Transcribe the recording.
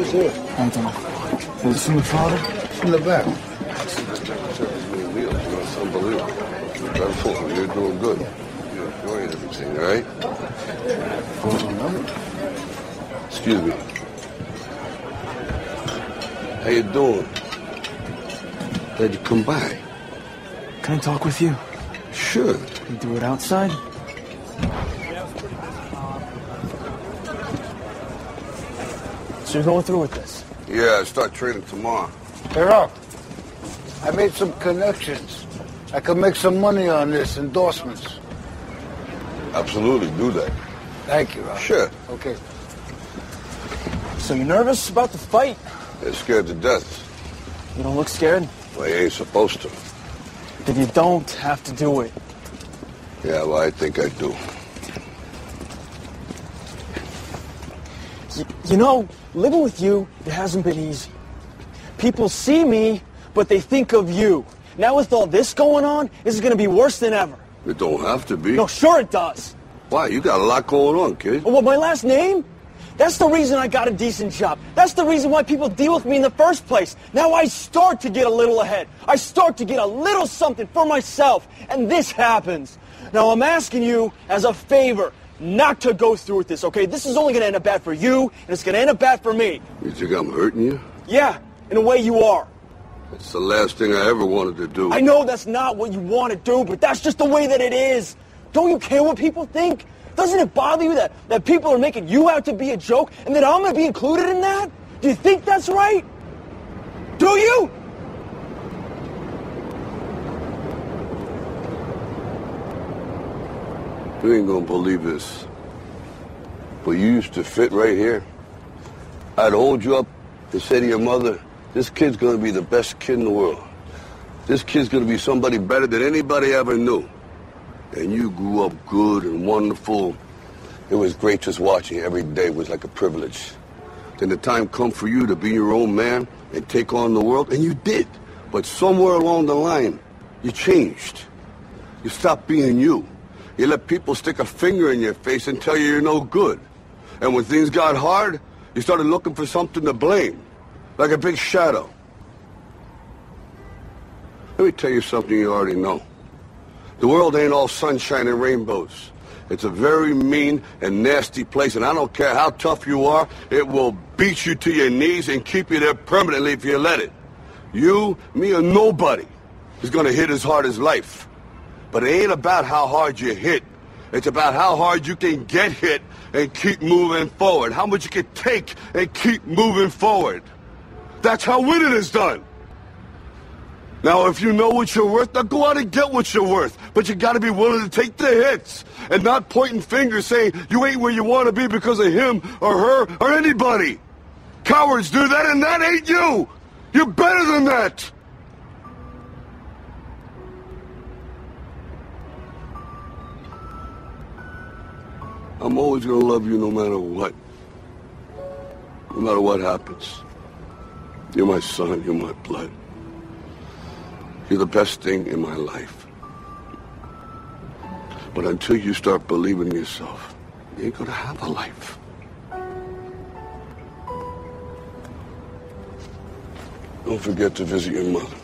is here? I don't know. Is this from the father? In the back. It's unbelievable. Dreadful. You're doing good. You're enjoying everything, all right? Excuse me. How you doing? Glad you come by. Can I talk with you? Sure. Can we do it outside? So you're going through with this? Yeah, I start training tomorrow. Hey, Rock. I made some connections. I could make some money on this, endorsements. Absolutely, do that. Thank you, Rock. Sure. Okay. So you're nervous about the fight? They're scared to death. You don't look scared? Well, you ain't supposed to. Then you don't have to do it. Yeah, well, I think I do. You know, living with you, it hasn't been easy. People see me, but they think of you. Now with all this going on, this is going to be worse than ever. It don't have to be. No, sure it does. Why? You got a lot going on, kid. Well, my last name? That's the reason I got a decent job. That's the reason why people deal with me in the first place. Now I start to get a little ahead. I start to get a little something for myself. And this happens. Now I'm asking you as a favor not to go through with this, okay? This is only going to end up bad for you, and it's going to end up bad for me. You think I'm hurting you? Yeah, in a way you are. It's the last thing I ever wanted to do. I know that's not what you want to do, but that's just the way that it is. Don't you care what people think? Doesn't it bother you that people are making you out to be a joke and that I'm going to be included in that? Do you think that's right? Do you? You ain't gonna believe this, but you used to fit right here. I'd hold you up and say to your mother, this kid's gonna be the best kid in the world. This kid's gonna be somebody better than anybody ever knew. And you grew up good and wonderful. It was great just watching you every day. It was like a privilege. Then the time come for you to be your own man and take on the world, and you did. But somewhere along the line, you changed. You stopped being you. You let people stick a finger in your face and tell you you're no good. And when things got hard, you started looking for something to blame, like a big shadow. Let me tell you something you already know. The world ain't all sunshine and rainbows. It's a very mean and nasty place, and I don't care how tough you are, it will beat you to your knees and keep you there permanently if you let it. You, me, or nobody is gonna hit as hard as life. But it ain't about how hard you hit. It's about how hard you can get hit and keep moving forward. How much you can take and keep moving forward. That's how winning is done. Now, if you know what you're worth, now go out and get what you're worth. But you gotta be willing to take the hits and not pointing fingers saying you ain't where you want to be because of him or her or anybody. Cowards do that, and that ain't you. You're better than that. I'm always gonna love you no matter what. No matter what happens. You're my son, you're my blood. You're the best thing in my life. But until you start believing in yourself, you ain't gonna have a life. Don't forget to visit your mother.